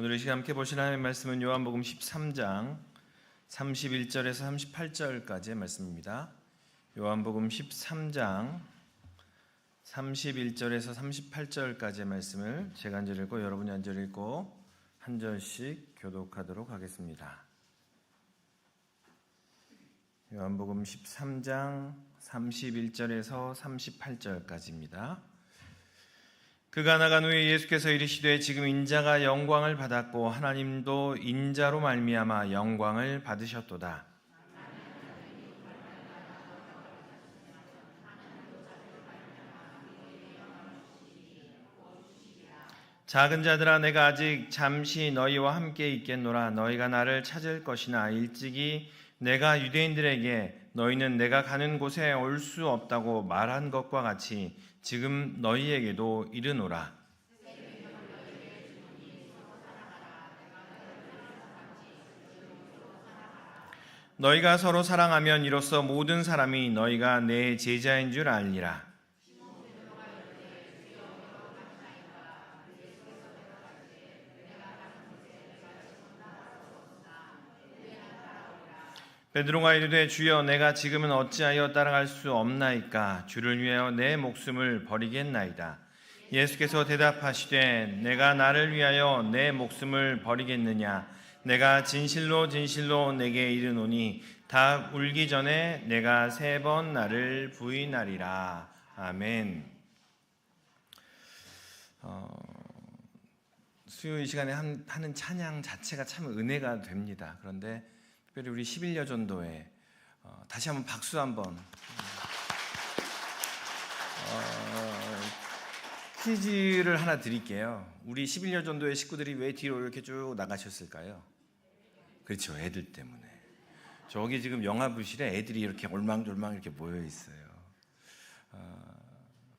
오늘 이 시간 함께 보실 하나님의 말씀은 요한복음 13장 31절에서 38절까지의 말씀입니다. 요한복음 13장 31절에서 38절까지의 말씀을 제가 한 절 읽고 여러분이 한 절 읽고 한 절씩 교독하도록 하겠습니다. 요한복음 13장 31절에서 38절까지입니다. 그가 나간 후에 예수께서 이르시되 지금 인자가 영광을 받았고 하나님도 인자로 말미암아 영광을 받으셨도다. 작은 자들아, 내가 아직 잠시 너희와 함께 있겠노라. 너희가 나를 찾을 것이나 일찍이 내가 유대인들에게 너희는 내가 가는 곳에 올 수 없다고 말한 것과 같이 지금 너희에게도 이르노라. 너희가 서로 사랑하면 이로써 모든 사람이 너희가 내 제자인 줄 알리라. 베드로가 이르되 주여, 내가 지금은 어찌하여 따라갈 수 없나이까? 주를 위하여 내 목숨을 버리겠나이다. 예수께서 대답하시되 내가 나를 위하여 내 목숨을 버리겠느냐? 내가 진실로 진실로 내게 이르노니 닭 울기 전에 내가 3번 나를 부인하리라. 아멘. 수요일 시간에 하는 찬양 자체가 참 은혜가 됩니다. 그런데 특별히 우리 11여 전도회 다시 한번 박수 한번. 퀴즈를 하나 드릴게요. 우리 11여 전도회 식구들이 왜 뒤로 이렇게 쭉 나가셨을까요? 그렇죠, 애들 때문에. 저기 지금 영화부실에 애들이 이렇게 올망졸망 이렇게 모여 있어요.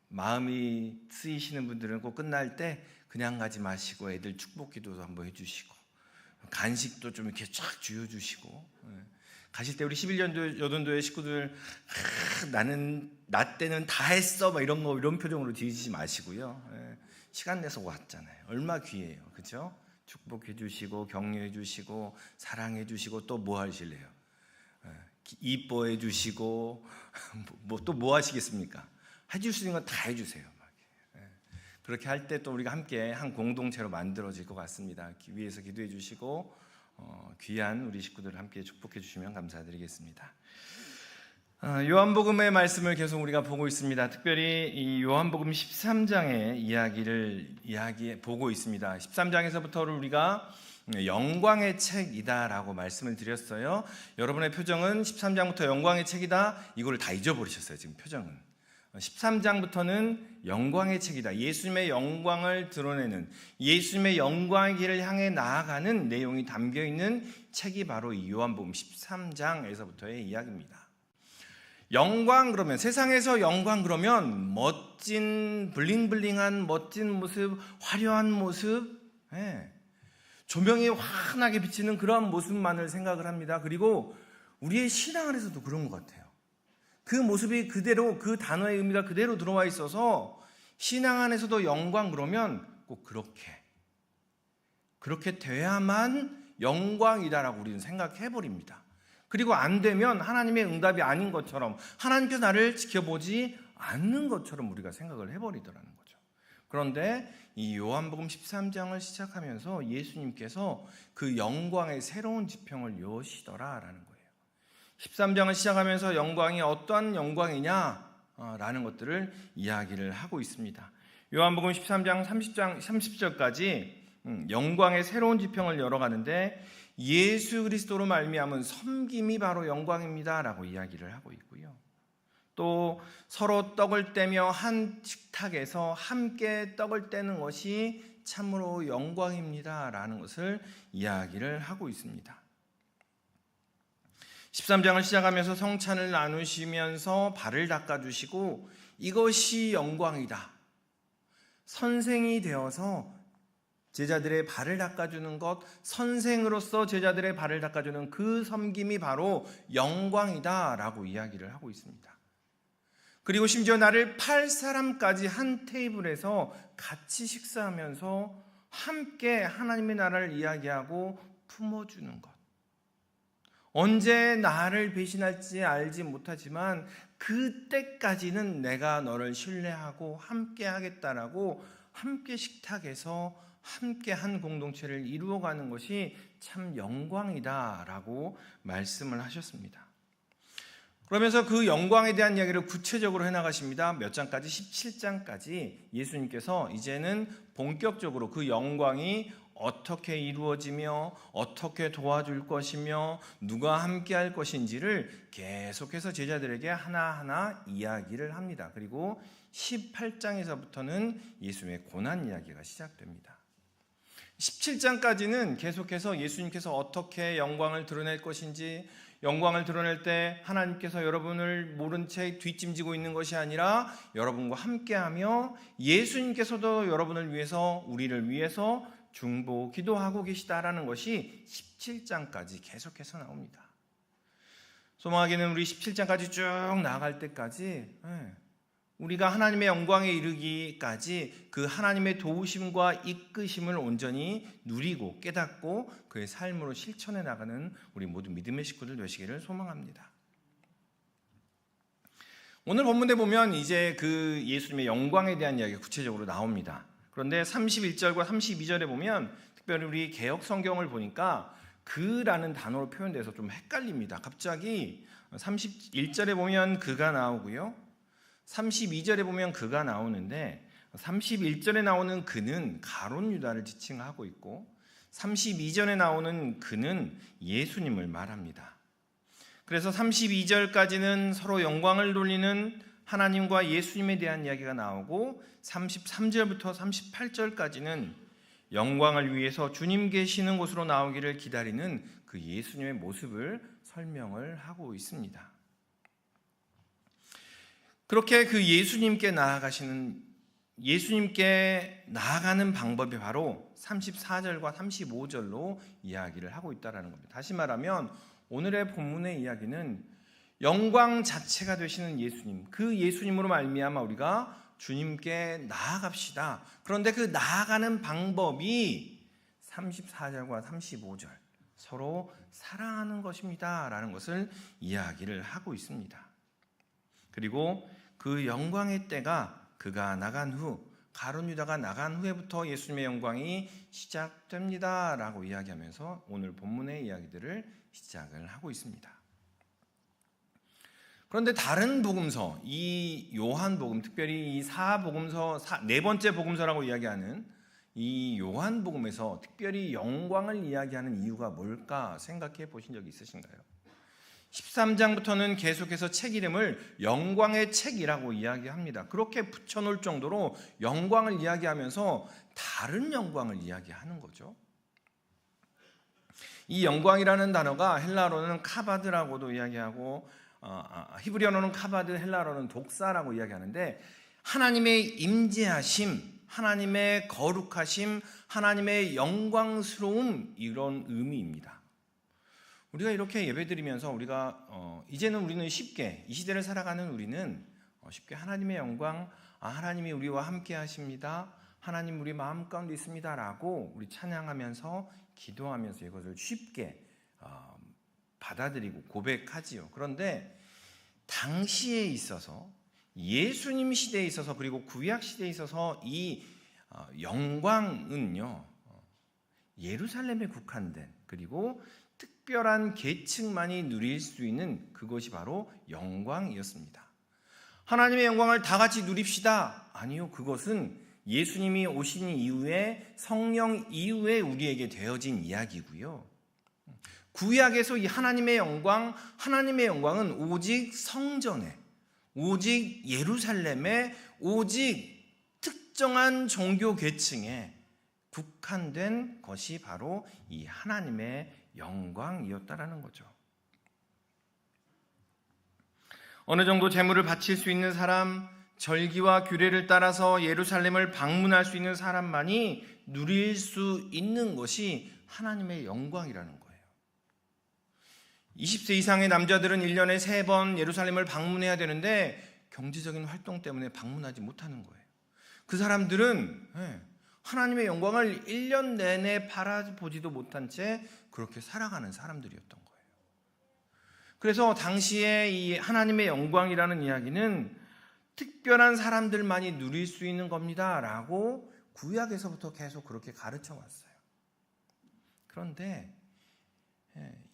마음이 쓰이시는 분들은 꼭 끝날 때 그냥 가지 마시고 애들 축복기도도 한번 해주시고 간식도 좀 이렇게 쫙 쥐어주시고, 가실 때 우리 11년도 여전도의 식구들 나 때는 다 했어 막 이런 표정으로 뒤지지 마시고요. 시간 내서 왔잖아요. 얼마 귀해요, 그렇죠? 축복해 주시고 격려해 주시고 사랑해 주시고 또 뭐 하실래요? 이뻐해 주시고 또 뭐 하시겠습니까? 해줄 수 있는 건 다 해주세요. 그렇게 할 때 또 우리가 함께 한 공동체로 만들어질 것 같습니다. 위에서 기도해 주시고 귀한 우리 식구들을 함께 축복해 주시면 감사드리겠습니다. 요한복음의 말씀을 계속 우리가 보고 있습니다. 특별히 이 요한복음 13장의 이야기 보고 있습니다. 13장에서부터를 우리가 영광의 책이다라고 말씀을 드렸어요. 여러분의 표정은 13장부터 영광의 책이다, 이걸 다 잊어버리셨어요. 지금 표정은 13장부터는 영광의 책이다. 예수님의 영광을 드러내는, 예수님의 영광의 길을 향해 나아가는 내용이 담겨있는 책이 바로 이 요한복음 13장에서부터의 이야기입니다. 영광 그러면, 세상에서 영광 그러면 멋진 블링블링한 멋진 모습, 화려한 모습, 조명이 환하게 비치는 그런 모습만을 생각을 합니다. 그리고 우리의 신앙 안에서도 그런 것 같아요. 그 모습이 그대로, 그 단어의 의미가 그대로 들어와 있어서 신앙 안에서도 영광 그러면 꼭 그렇게 돼야만 영광이다라고 우리는 생각해버립니다. 그리고 안 되면 하나님의 응답이 아닌 것처럼, 하나님께서 나를 지켜보지 않는 것처럼 우리가 생각을 해버리더라는 거죠. 그런데 이 요한복음 13장을 시작하면서 예수님께서 그 영광의 새로운 지평을 여시더라라는 거예요. 13장을 시작하면서 영광이 어떠한 영광이냐라는 것들을 이야기를 하고 있습니다. 요한복음 13장 30절까지 영광의 새로운 지평을 열어가는데, 예수 그리스도로 말미암은 섬김이 바로 영광입니다라고 이야기를 하고 있고요. 또 서로 떡을 떼며 한 식탁에서 함께 떡을 떼는 것이 참으로 영광입니다라는 것을 이야기를 하고 있습니다. 13장을 시작하면서 성찬을 나누시면서 발을 닦아주시고 이것이 영광이다. 선생이 되어서 제자들의 발을 닦아주는 것, 선생으로서 제자들의 발을 닦아주는 그 섬김이 바로 영광이다라고 이야기를 하고 있습니다. 그리고 심지어 나를 팔 사람까지 한 테이블에서 같이 식사하면서 함께 하나님의 나라를 이야기하고 품어주는 것. 언제 나를 배신할지 알지 못하지만 그때까지는 내가 너를 신뢰하고 함께 하겠다라고 함께 식탁에서 함께 한 공동체를 이루어가는 것이 참 영광이다라고 말씀을 하셨습니다. 그러면서 그 영광에 대한 이야기를 구체적으로 해나가십니다. 몇 장까지? 17장까지 예수님께서 이제는 본격적으로 그 영광이 어떻게 이루어지며 어떻게 도와줄 것이며 누가 함께 할 것인지를 계속해서 제자들에게 하나하나 이야기를 합니다. 그리고 18장에서부터는 예수님의 고난 이야기가 시작됩니다. 17장까지는 계속해서 예수님께서 어떻게 영광을 드러낼 것인지, 영광을 드러낼 때 하나님께서 여러분을 모른 채 뒷짐지고 있는 것이 아니라 여러분과 함께하며 예수님께서도 여러분을 위해서, 우리를 위해서 중보 기도하고 계시다라는 것이 17장까지 계속해서 나옵니다. 소망하기는 우리 17장까지 쭉 나아갈 때까지 우리가 하나님의 영광에 이르기까지 그 하나님의 도우심과 이끄심을 온전히 누리고 깨닫고 그의 삶으로 실천해 나가는 우리 모두 믿음의 식구들 되시기를 소망합니다. 오늘 본문에 보면 이제 그 예수님의 영광에 대한 이야기가 구체적으로 나옵니다. 그런데 31절과 32절에 보면 특별히 우리 개역 성경을 보니까 그라는 단어로 표현돼서 좀 헷갈립니다. 갑자기 31절에 보면 그가 나오고요, 32절에 보면 그가 나오는데 31절에 나오는 그는 가룟 유다를 지칭하고 있고 32절에 나오는 그는 예수님을 말합니다. 그래서 32절까지는 서로 영광을 돌리는 하나님과 예수님에 대한 이야기가 나오고 33절부터 38절까지는 영광을 위해서 주님 계시는 곳으로 나오기를 기다리는 그 예수님의 모습을 설명을 하고 있습니다. 그렇게 그 예수님께 나아가는 방법이 바로 34절과 35절로 이야기를 하고 있다는 겁니다. 다시 말하면 오늘의 본문의 이야기는 영광 자체가 되시는 예수님, 그 예수님으로 말미암아 우리가 주님께 나아갑시다. 그런데 그 나아가는 방법이 34절과 35절 서로 사랑하는 것입니다 라는 것을 이야기를 하고 있습니다. 그리고 그 영광의 때가 그가 나간 후, 가룟 유다가 나간 후에부터 예수님의 영광이 시작됩니다 라고 이야기하면서 오늘 본문의 이야기들을 시작을 하고 있습니다. 그런데 다른 복음서, 이 요한복음, 특별히 이 사복음서, 네 번째 복음서라고 이야기하는 이 요한복음에서 특별히 영광을 이야기하는 이유가 뭘까 생각해 보신 적이 있으신가요? 13장부터는 계속해서 책 이름을 영광의 책이라고 이야기합니다. 그렇게 붙여놓을 정도로 영광을 이야기하면서 다른 영광을 이야기하는 거죠. 이 영광이라는 단어가 헬라어로는 카바드라고도 이야기하고 히브리어로는 카바드, 헬라어로는 독사라고 이야기하는데 하나님의 임재하심, 하나님의 거룩하심, 하나님의 영광스러움, 이런 의미입니다. 우리가 이렇게 예배드리면서 이제는 우리는 쉽게, 이 시대를 살아가는 우리는 쉽게 하나님의 영광, 하나님이 우리와 함께 하십니다, 하나님 우리 마음 가운데 있습니다 라고 우리 찬양하면서 기도하면서 이것을 쉽게 받아들이고 고백하지요. 그런데 당시에 있어서, 예수님 시대에 있어서, 그리고 구약 시대에 있어서 이 영광은요, 예루살렘에 국한된, 그리고 특별한 계층만이 누릴 수 있는 그것이 바로 영광이었습니다. 하나님의 영광을 다 같이 누립시다. 아니요, 그것은 예수님이 오신 이후에, 성령 이후에 우리에게 되어진 이야기고요. 구약에서 이 하나님의 영광은 오직 성전에, 오직 예루살렘에, 오직 특정한 종교 계층에 국한된 것이 바로 이 하나님의 영광이었다라는 거죠. 어느 정도 제물을 바칠 수 있는 사람, 절기와 규례를 따라서 예루살렘을 방문할 수 있는 사람만이 누릴 수 있는 것이 하나님의 영광이라는 거예요. 20세 이상의 남자들은 1년에 3번 예루살렘을 방문해야 되는데 경제적인 활동 때문에 방문하지 못하는 거예요. 그 사람들은 하나님의 영광을 1년 내내 바라보지도 못한 채 그렇게 살아가는 사람들이었던 거예요. 그래서 당시에 이 하나님의 영광이라는 이야기는 특별한 사람들만이 누릴 수 있는 겁니다 라고 구약에서부터 계속 그렇게 가르쳐 왔어요. 그런데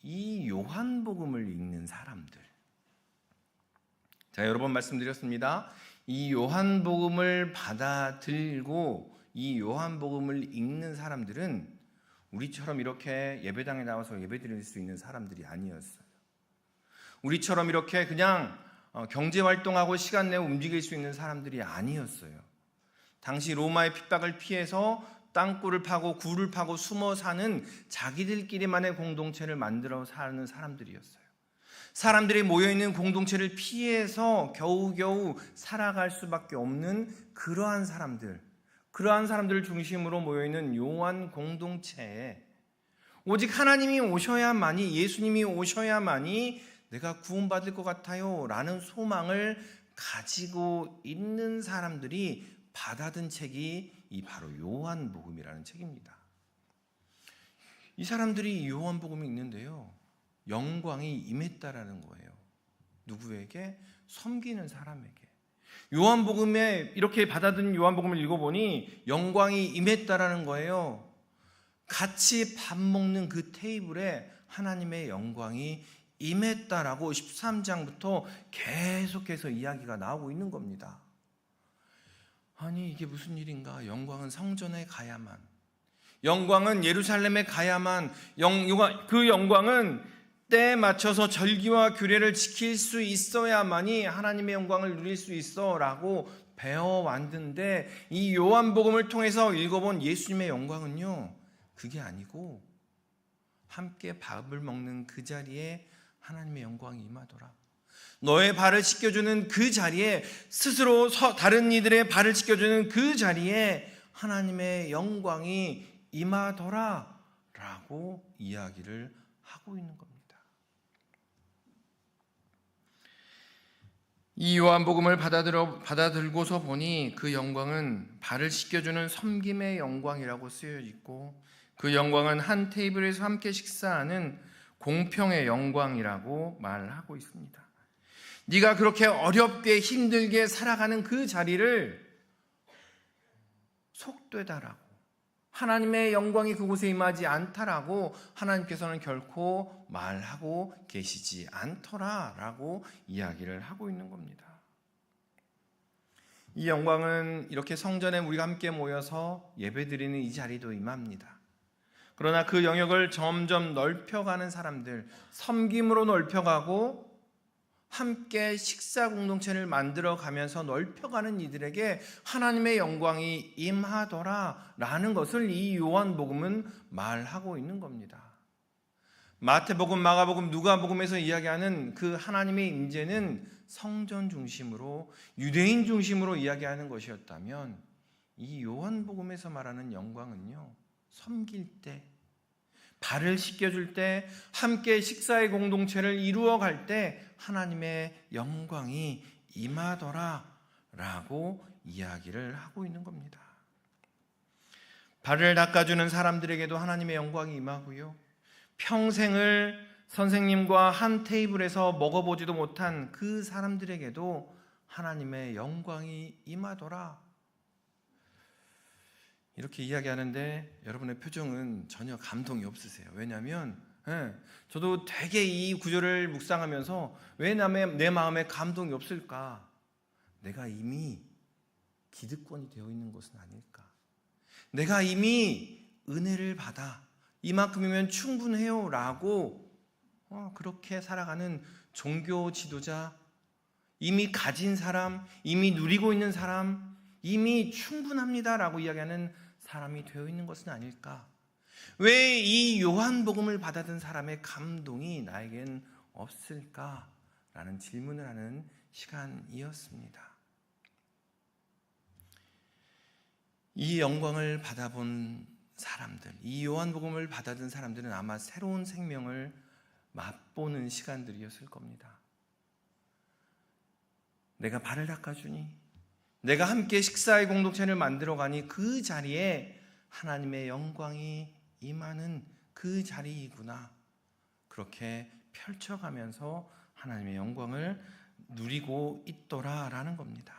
이 요한복음을 읽는 사람들, 제가 여러 번 말씀드렸습니다. 이 요한복음을 받아들고 이 요한복음을 읽는 사람들은 우리처럼 이렇게 예배당에 나와서 예배드릴 수 있는 사람들이 아니었어요. 우리처럼 이렇게 그냥 경제활동하고 시간 내고 움직일 수 있는 사람들이 아니었어요. 당시 로마의 핍박을 피해서 땅굴을 파고 굴을 파고 숨어 사는 자기들끼리만의 공동체를 만들어 사는 사람들이었어요. 사람들이 모여있는 공동체를 피해서 겨우겨우 살아갈 수밖에 없는 그러한 사람들을 중심으로 모여있는 요한 공동체에 오직 하나님이 오셔야만이, 예수님이 오셔야만이 내가 구원받을 것 같아요 라는 소망을 가지고 있는 사람들이 받아든 책이 이 바로 요한복음이라는 책입니다. 이 사람들이 요한복음이 있는데요, 영광이 임했다라는 거예요. 누구에게? 섬기는 사람에게. 요한복음에 이렇게 받아든 요한복음을 읽어보니 영광이 임했다라는 거예요. 같이 밥 먹는 그 테이블에 하나님의 영광이 임했다라고 13장부터 계속해서 이야기가 나오고 있는 겁니다. 아니 이게 무슨 일인가? 영광은 성전에 가야만, 영광은 예루살렘에 가야만, 그 영광은 때에 맞춰서 절기와 규례를 지킬 수 있어야만이 하나님의 영광을 누릴 수 있어 라고 배워왔는데, 이 요한복음을 통해서 읽어본 예수님의 영광은요, 그게 아니고 함께 밥을 먹는 그 자리에 하나님의 영광이 임하더라. 너의 발을 씻겨주는 그 자리에, 스스로 다른 이들의 발을 씻겨주는 그 자리에 하나님의 영광이 임하더라 라고 이야기를 하고 있는 겁니다. 이 요한복음을 받아들고서 보니 그 영광은 발을 씻겨주는 섬김의 영광이라고 쓰여 있고, 그 영광은 한 테이블에서 함께 식사하는 공평의 영광이라고 말하고 있습니다. 네가 그렇게 어렵게 힘들게 살아가는 그 자리를 속되다라고, 하나님의 영광이 그곳에 임하지 않다라고 하나님께서는 결코 말하고 계시지 않더라라고 이야기를 하고 있는 겁니다. 이 영광은 이렇게 성전에 우리가 함께 모여서 예배드리는 이 자리도 임합니다. 그러나 그 영역을 점점 넓혀가는 사람들, 섬김으로 넓혀가고 함께 식사 공동체를 만들어가면서 넓혀가는 이들에게 하나님의 영광이 임하더라라는 것을 이 요한복음은 말하고 있는 겁니다. 마태복음, 마가복음, 누가복음에서 이야기하는 그 하나님의 임재는 성전 중심으로, 유대인 중심으로 이야기하는 것이었다면, 이 요한복음에서 말하는 영광은요, 섬길 때, 발을 씻겨줄 때, 함께 식사의 공동체를 이루어갈 때 하나님의 영광이 임하더라 라고 이야기를 하고 있는 겁니다. 발을 닦아주는 사람들에게도 하나님의 영광이 임하고요, 평생을 선생님과 한 테이블에서 먹어보지도 못한 그 사람들에게도 하나님의 영광이 임하더라, 이렇게 이야기하는데 여러분의 표정은 전혀 감동이 없으세요. 왜냐하면 저도 되게 이 구절을 묵상하면서 왜 내 마음에 감동이 없을까? 내가 이미 기득권이 되어 있는 것은 아닐까? 내가 이미 은혜를 받아 이만큼이면 충분해요 라고 그렇게 살아가는 종교 지도자, 이미 가진 사람, 이미 누리고 있는 사람, 이미 충분합니다라고 이야기하는 사람이 되어 있는 것은 아닐까? 왜 이 요한복음을 받아든 사람의 감동이 나에겐 없을까라는 질문을 하는 시간이었습니다. 이 영광을 받아본 사람들, 이 요한복음을 받아든 사람들은 아마 새로운 생명을 맛보는 시간들이었을 겁니다. 내가 발을 닦아주니, 내가 함께 식사의 공동체를 만들어가니 그 자리에 하나님의 영광이 임하는 그 자리이구나. 그렇게 펼쳐가면서 하나님의 영광을 누리고 있더라라는 겁니다.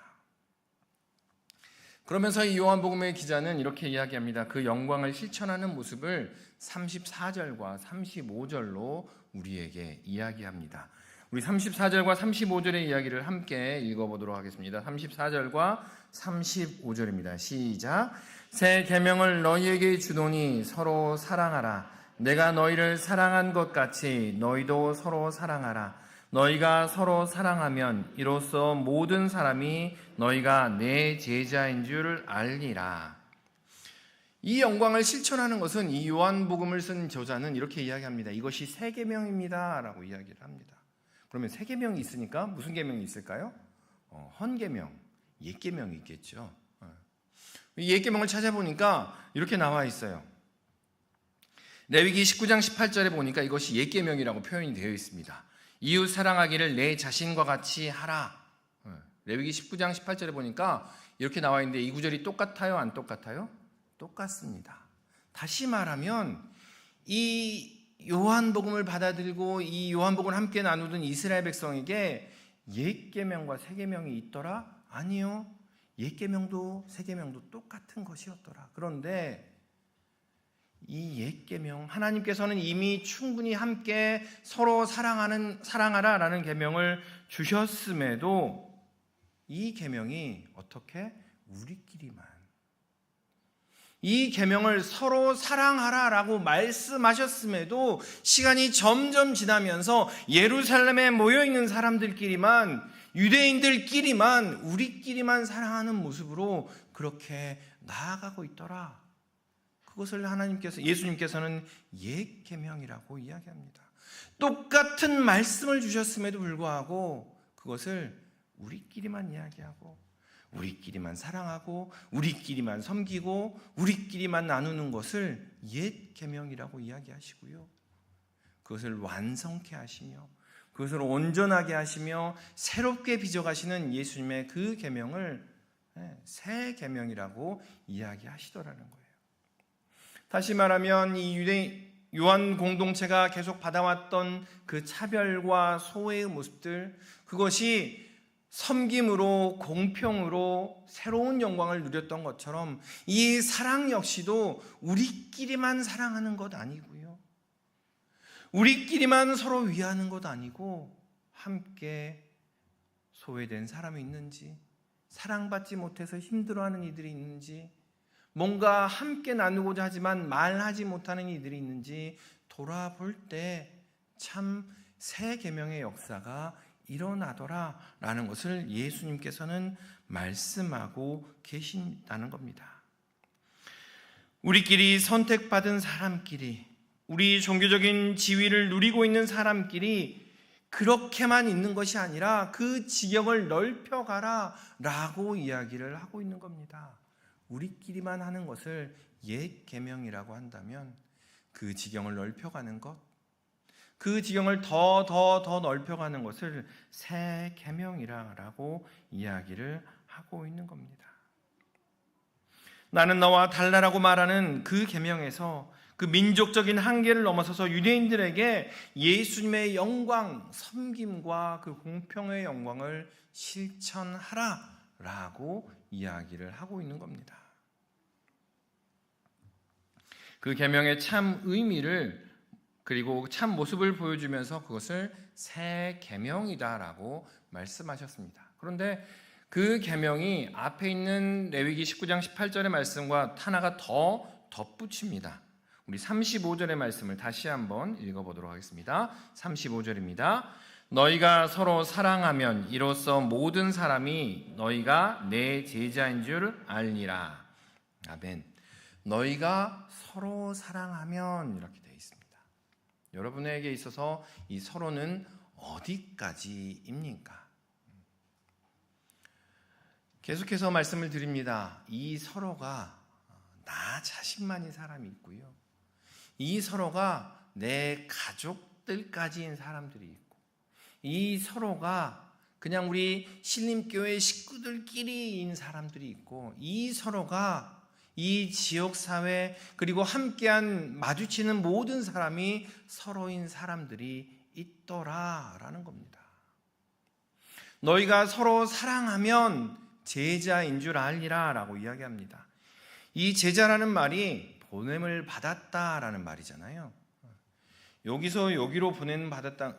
그러면서 이 요한복음의 기자는 이렇게 이야기합니다. 그 영광을 실천하는 모습을 34절과 35절로 우리에게 이야기합니다. 우리 34절과 35절의 이야기를 함께 읽어보도록 하겠습니다. 34절과 35절입니다. 시작. 새 계명을 너희에게 주노니 서로 사랑하라. 내가 너희를 사랑한 것 같이 너희도 서로 사랑하라. 너희가 서로 사랑하면 이로써 모든 사람이 너희가 내 제자인 줄 알리라. 이 영광을 실천하는 것은 이 요한복음을 쓴 저자는 이렇게 이야기합니다. 이것이 새 계명입니다 라고 이야기를 합니다. 그러면 새 계명이 있으니까 무슨 계명이 있을까요? 헌 계명, 옛 계명이 있겠죠. 옛 계명을 찾아보니까 이렇게 나와 있어요. 레위기 19장 18절에 보니까 이것이 옛 계명이라고 표현이 되어 있습니다. 이웃 사랑하기를 내 자신과 같이 하라. 레위기 19장 18절에 보니까 이렇게 나와 있는데 이 구절이 똑같아요? 안 똑같아요? 똑같습니다. 다시 말하면 이 요한복음을 받아들이고 이 요한복음을 함께 나누던 이스라엘 백성에게 옛 계명과 새 계명이 있더라? 아니요. 옛 계명도 새 계명도 똑같은 것이었더라. 그런데 이 옛 계명, 하나님께서는 이미 충분히 함께 서로 사랑하라라는 계명을 주셨음에도 이 계명이 어떻게 우리끼리만 이 계명을 서로 사랑하라라고 말씀하셨음에도 시간이 점점 지나면서 예루살렘에 모여 있는 사람들끼리만, 유대인들끼리만, 우리끼리만 사랑하는 모습으로 그렇게 나아가고 있더라. 그것을 예수님께서는 옛 계명이라고 이야기합니다. 똑같은 말씀을 주셨음에도 불구하고 그것을 우리끼리만 이야기하고 우리끼리만 사랑하고 우리끼리만 섬기고 우리끼리만 나누는 것을 옛 계명이라고 이야기하시고요. 그것을 완성케 하시며 그것을 온전하게 하시며 새롭게 빚어가시는 예수님의 그 계명을 새 계명이라고 이야기하시더라는 거예요. 다시 말하면 이 요한 공동체가 계속 받아왔던 그 차별과 소외의 모습들, 그것이 섬김으로 공평으로 새로운 영광을 누렸던 것처럼 이 사랑 역시도 우리끼리만 사랑하는 것 아니고요, 우리끼리만 서로 위하는 것 아니고 함께 소외된 사람이 있는지, 사랑받지 못해서 힘들어하는 이들이 있는지, 뭔가 함께 나누고자 하지만 말하지 못하는 이들이 있는지 돌아볼 때 참 새 계명의 역사가 일어나더라라는 것을 예수님께서는 말씀하고 계신다는 겁니다. 우리끼리 선택받은 사람끼리, 우리 종교적인 지위를 누리고 있는 사람끼리 그렇게만 있는 것이 아니라 그 지경을 넓혀가라라고 이야기를 하고 있는 겁니다. 우리끼리만 하는 것을 옛 계명이라고 한다면 그 지경을 넓혀가는 것, 그 지경을 더 넓혀가는 것을 새 계명이라고 이야기를 하고 있는 겁니다. 나는 너와 달라라고 말하는 그 계명에서 그 민족적인 한계를 넘어서서 유대인들에게 예수님의 영광, 섬김과 그 공평의 영광을 실천하라라고 이야기를 하고 있는 겁니다. 그 계명의 참 의미를 그리고 참 모습을 보여주면서 그것을 새 계명이다라고 말씀하셨습니다. 그런데 그 계명이 앞에 있는 레위기 19장 18절의 말씀과 하나가 더 덧붙입니다. 우리 35절의 말씀을 다시 한번 읽어보도록 하겠습니다. 35절입니다. 너희가 서로 사랑하면 이로써 모든 사람이 너희가 내 제자인 줄 알리라. 아멘. 너희가 서로 사랑하면 이렇게 되어 있습니다. 여러분에게 있어서 이 서로는 어디까지입니까? 계속해서 말씀을 드립니다. 이 서로가 나 자신만인 사람이 있고요, 이 서로가 내 가족들까지인 사람들이 있고, 이 서로가 그냥 우리 신림교회 식구들끼리인 사람들이 있고, 이 서로가 이 지역 사회 그리고 함께한 마주치는 모든 사람이 서로인 사람들이 있더라라는 겁니다. 너희가 서로 사랑하면 제자인 줄 알리라라고 이야기합니다. 이 제자라는 말이 보냄을 받았다라는 말이잖아요. 여기서 여기로 받았다,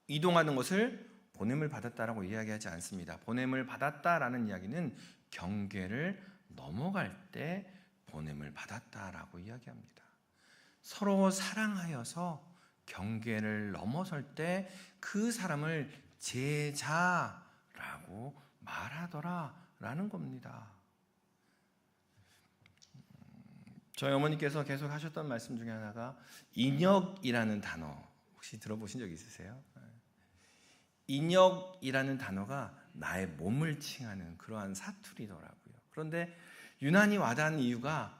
이동하는 것을 보냄을 받았다라고 이야기하지 않습니다. 보냄을 받았다라는 이야기는 경계를 넘어갈 때 보냄을 받았다라고 이야기합니다. 서로 사랑하여서 경계를 넘어설 때 그 사람을 제자라고 말하더라라는 겁니다. 저희 어머니께서 계속 하셨던 말씀 중에 하나가 인역이라는 단어 혹시 들어보신 적 있으세요? 인역이라는 단어가 나의 몸을 칭하는 그러한 사투리더라고요. 그런데 유난히 와닿은 이유가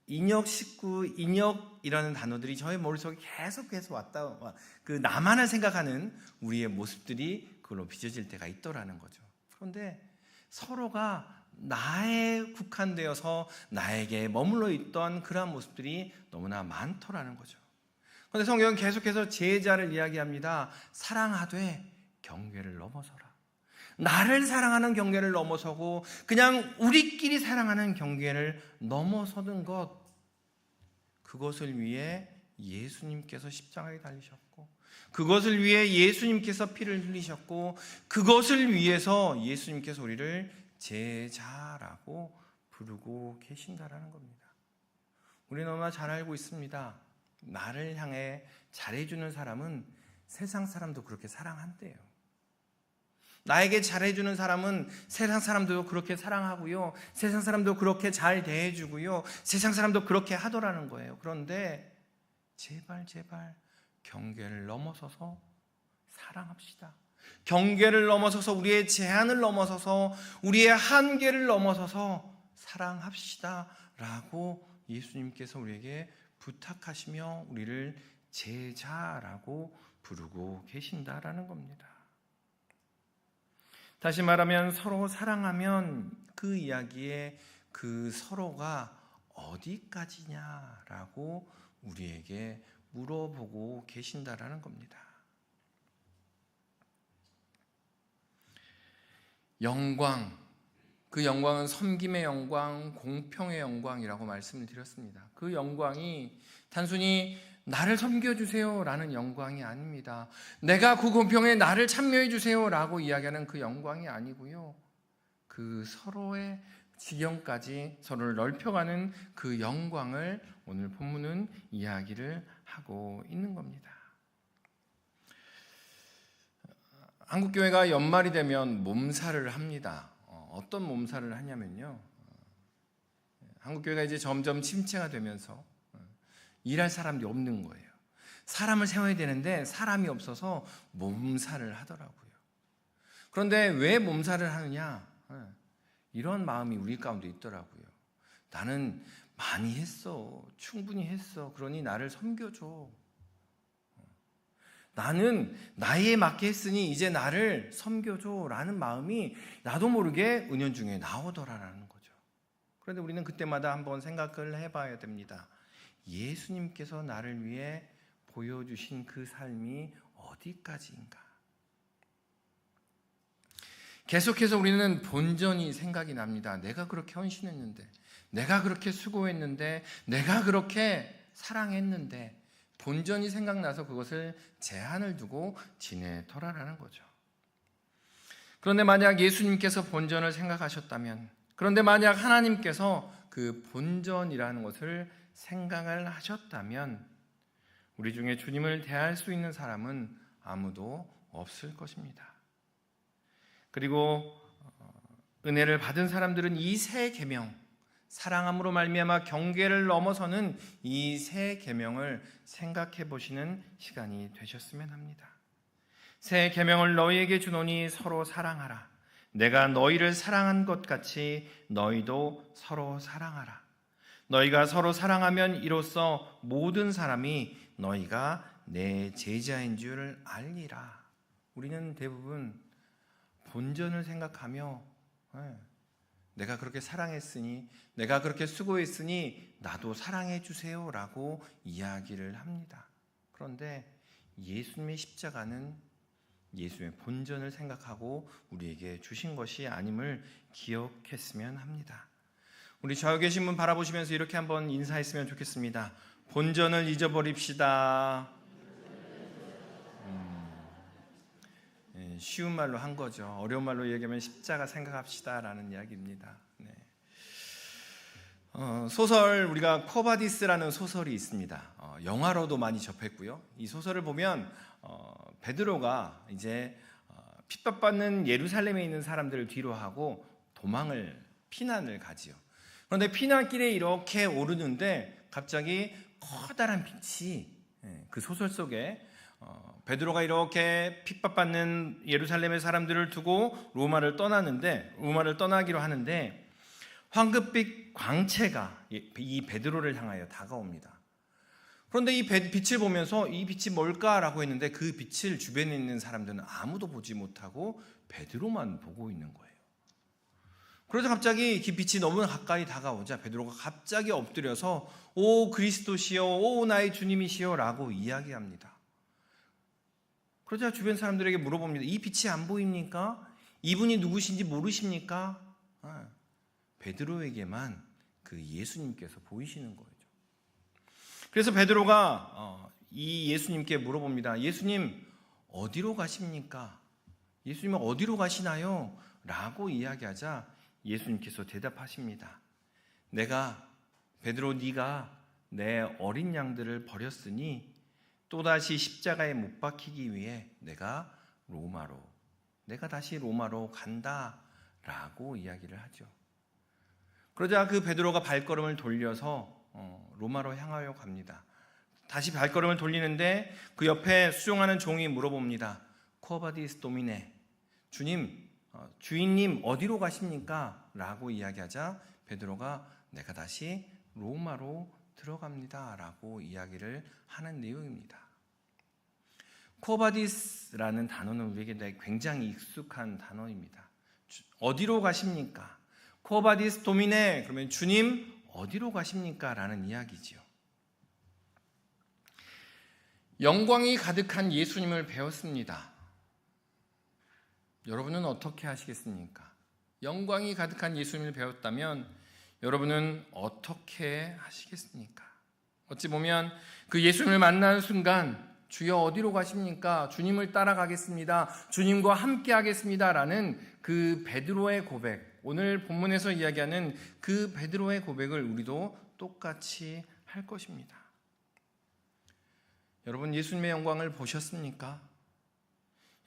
인역, 식구, 인역이라는 단어들이 저의 머릿속에 계속 왔다, 그 나만을 생각하는 우리의 모습들이 그걸로 빚어질 때가 있더라는 거죠. 그런데 서로가 나에 국한되어서 나에게 머물러 있던 그러한 모습들이 너무나 많더라는 거죠. 그런데 성경은 계속해서 제자를 이야기합니다. 사랑하되 경계를 넘어서라. 나를 사랑하는 경계를 넘어서고 그냥 우리끼리 사랑하는 경계를 넘어서는 것, 그것을 위해 예수님께서 십자가에 달리셨고 그것을 위해 예수님께서 피를 흘리셨고 그것을 위해서 예수님께서 우리를 제자라고 부르고 계신다라는 겁니다. 우리는 너무나 잘 알고 있습니다. 나를 향해 잘해주는 사람은 세상 사람도 그렇게 사랑한대요. 나에게 잘해주는 사람은 세상 사람도 그렇게 사랑하고요. 세상 사람도 그렇게 잘 대해주고요. 세상 사람도 그렇게 하더라는 거예요. 그런데 제발 경계를 넘어서서 사랑합시다. 경계를 넘어서서 우리의 제한을 넘어서서 우리의 한계를 넘어서서 사랑합시다 라고 예수님께서 우리에게 부탁하시며 우리를 제자라고 부르고 계신다라는 겁니다. 다시 말하면 서로 사랑하면 그 이야기에 그 서로가 어디까지냐라고 우리에게 물어보고 계신다라는 겁니다. 영광, 그 영광은 섬김의 영광, 공평의 영광이라고 말씀을 드렸습니다. 그 영광이 단순히 나를 섬겨주세요 라는 영광이 아닙니다. 내가 그 공평에 나를 참여해 주세요 라고 이야기하는 그 영광이 아니고요. 그 서로의 지경까지 서로를 넓혀가는 그 영광을 오늘 본문은 이야기를 하고 있는 겁니다. 한국교회가 연말이 되면 몸살을 합니다. 어떤 몸살을 하냐면요. 한국교회가 이제 점점 침체가 되면서 일할 사람이 없는 거예요. 사람을 세워야 되는데 사람이 없어서 몸살을 하더라고요. 그런데 왜 몸살을 하느냐? 이런 마음이 우리 가운데 있더라고요. 나는 많이 했어. 충분히 했어. 그러니 나를 섬겨줘. 나는 나이에 맞게 했으니 이제 나를 섬겨줘 라는 마음이 나도 모르게 은연중에 나오더라라는 거죠. 그런데 우리는 그때마다 한번 생각을 해봐야 됩니다. 예수님께서 나를 위해 보여주신 그 삶이 어디까지인가? 계속해서 우리는 본전이 생각이 납니다. 내가 그렇게 헌신했는데, 내가 그렇게 수고했는데, 내가 그렇게 사랑했는데, 본전이 생각나서 그것을 제한을 두고 지내더라라는 거죠. 그런데 만약 예수님께서 본전을 생각하셨다면, 그런데 만약 하나님께서 그 본전이라는 것을 생각을 하셨다면 우리 중에 주님을 대할 수 있는 사람은 아무도 없을 것입니다. 그리고 은혜를 받은 사람들은 이 새 계명, 사랑함으로 말미암아 경계를 넘어서는 이 새 계명을 생각해 보시는 시간이 되셨으면 합니다. 새 계명을 너희에게 주노니 서로 사랑하라. 내가 너희를 사랑한 것 같이 너희도 서로 사랑하라. 너희가 서로 사랑하면 이로써 모든 사람이 너희가 내 제자인 줄 알리라. 우리는 대부분 본전을 생각하며 내가 그렇게 사랑했으니, 내가 그렇게 수고했으니 나도 사랑해 주세요라고 이야기를 합니다. 그런데 예수님의 십자가는 예수님의 본전을 생각하고 우리에게 주신 것이 아님을 기억했으면 합니다. 우리 좌우 계신 분 바라보시면서 이렇게 한번 인사했으면 좋겠습니다. 본전을 잊어버립시다. 쉬운 말로 한 거죠. 어려운 말로 얘기하면 십자가 생각합시다라는 이야기입니다. 네. 소설, 우리가 코바디스라는 소설이 있습니다. 영화로도 많이 접했고요. 이 소설을 보면 베드로가 이제 핍박받는 예루살렘에 있는 사람들을 뒤로 하고 피난을 가지요. 그런데 피난길에 이렇게 오르는데 갑자기 커다란 빛이, 그 소설 속에 베드로가 이렇게 핍박받는 예루살렘의 사람들을 두고 로마를 떠나기로 하는데 황급빛 광채가 이 베드로를 향하여 다가옵니다. 그런데 이 빛을 보면서 이 빛이 뭘까라고 했는데 그 빛을 주변에 있는 사람들은 아무도 보지 못하고 베드로만 보고 있는 거예요. 그러자 갑자기 이 빛이 너무 가까이 다가오자 베드로가 갑자기 엎드려서 오 그리스도시여, 오 나의 주님이시여 라고 이야기합니다. 그러자 주변 사람들에게 물어봅니다. 이 빛이 안 보입니까? 이분이 누구신지 모르십니까? 베드로에게만 그 예수님께서 보이시는 거죠. 그래서 베드로가 이 예수님께 물어봅니다. 예수님 어디로 가십니까? 예수님은 어디로 가시나요? 라고 이야기하자 예수님께서 대답하십니다. 베드로 네가 내 어린 양들을 버렸으니 또다시 십자가에 못 박히기 위해 내가 다시 로마로 간다라고 이야기를 하죠. 그러자 그 베드로가 발걸음을 돌려서 로마로 향하여 갑니다. 다시 발걸음을 돌리는데 그 옆에 수종하는 종이 물어봅니다. 쿠어바디스 도미네, 주인님 어디로 가십니까? 라고 이야기하자 베드로가 내가 다시 로마로 들어갑니다 라고 이야기를 하는 내용입니다. 쿠어바디스라는 단어는 우리에게 굉장히 익숙한 단어입니다. 어디로 가십니까? 쿠어바디스 도미네, 그러면 주님 어디로 가십니까? 라는 이야기지요. 영광이 가득한 예수님을 배웠습니다. 여러분은 어떻게 하시겠습니까? 영광이 가득한 예수님을 배웠다면 여러분은 어떻게 하시겠습니까? 어찌 보면 그 예수님을 만나는 순간 주여 어디로 가십니까? 주님을 따라가겠습니다. 주님과 함께 하겠습니다. 라는 그 베드로의 고백, 오늘 본문에서 이야기하는 그 베드로의 고백을 우리도 똑같이 할 것입니다. 여러분 예수님의 영광을 보셨습니까?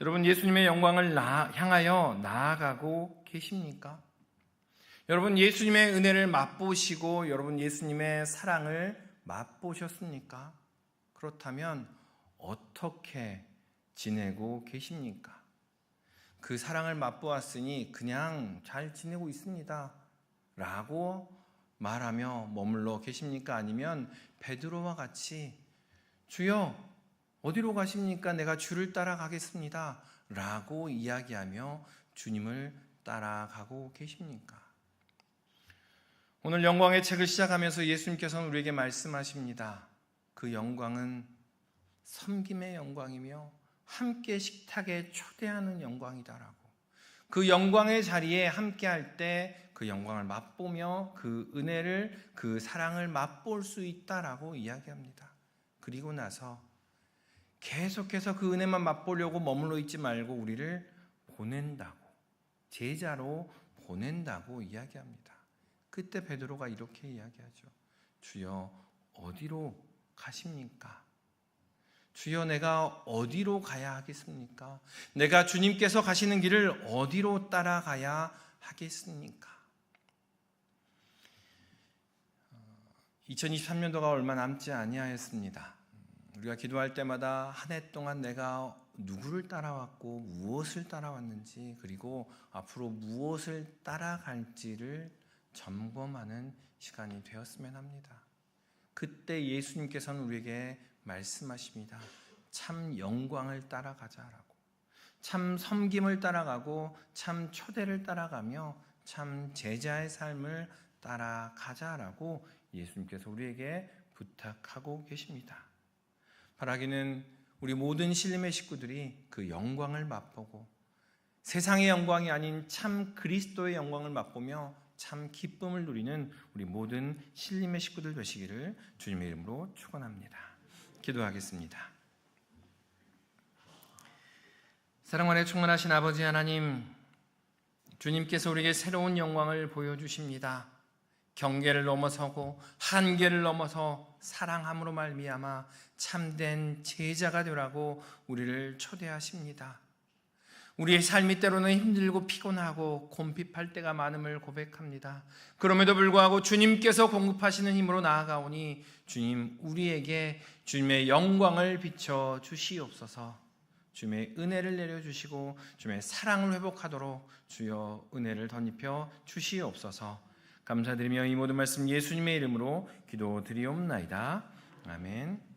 여러분 예수님의 영광을 향하여 나아가고 계십니까? 여러분 예수님의 은혜를 맛보시고 여러분 예수님의 사랑을 맛보셨습니까? 그렇다면 어떻게 지내고 계십니까? 그 사랑을 맛보았으니 그냥 잘 지내고 있습니다 라고 말하며 머물러 계십니까? 아니면 베드로와 같이 주여 어디로 가십니까? 내가 주를 따라가겠습니다 라고 이야기하며 주님을 따라가고 계십니까? 오늘 영광의 책을 시작하면서 예수님께서는 우리에게 말씀하십니다. 그 영광은 섬김의 영광이며 함께 식탁에 초대하는 영광이다라고. 그 영광의 자리에 함께 할 때 그 영광을 맛보며 그 은혜를, 그 사랑을 맛볼 수 있다라고 이야기합니다. 그리고 나서 계속해서 그 은혜만 맛보려고 머물러 있지 말고 우리를 보낸다고, 제자로 보낸다고 이야기합니다. 그때 베드로가 이렇게 이야기하죠. 주여 어디로 가십니까? 주여 내가 어디로 가야 하겠습니까? 내가 주님께서 가시는 길을 어디로 따라가야 하겠습니까? 2023년도가 얼마 남지 아니하였습니다. 우리가 기도할 때마다 한 해 동안 내가 누구를 따라왔고 무엇을 따라왔는지, 그리고 앞으로 무엇을 따라갈지를 점검하는 시간이 되었으면 합니다. 그때 예수님께서는 우리에게 말씀하십니다. 참 영광을 따라가자라고, 참 섬김을 따라가고 참 초대를 따라가며 참 제자의 삶을 따라가자라고 예수님께서 우리에게 부탁하고 계십니다. 바라기는 우리 모든 신림의 식구들이 그 영광을 맛보고 세상의 영광이 아닌 참 그리스도의 영광을 맛보며 참 기쁨을 누리는 우리 모든 신림의 식구들 되시기를 주님의 이름으로 축원합니다. 기도하겠습니다. 사랑 안에 충만하신 아버지 하나님, 주님께서 우리에게 새로운 영광을 보여주십니다. 경계를 넘어서고 한계를 넘어서 사랑함으로 말미암아 참된 제자가 되라고 우리를 초대하십니다. 우리의 삶이 때로는 힘들고 피곤하고 곰핍할 때가 많음을 고백합니다. 그럼에도 불구하고 주님께서 공급하시는 힘으로 나아가오니 주님, 우리에게 주님의 영광을 비춰 주시옵소서. 주님의 은혜를 내려주시고 주님의 사랑을 회복하도록 주여 은혜를 덧입혀 주시옵소서. 감사드리며 이 모든 말씀 예수님의 이름으로 기도드리옵나이다. 아멘.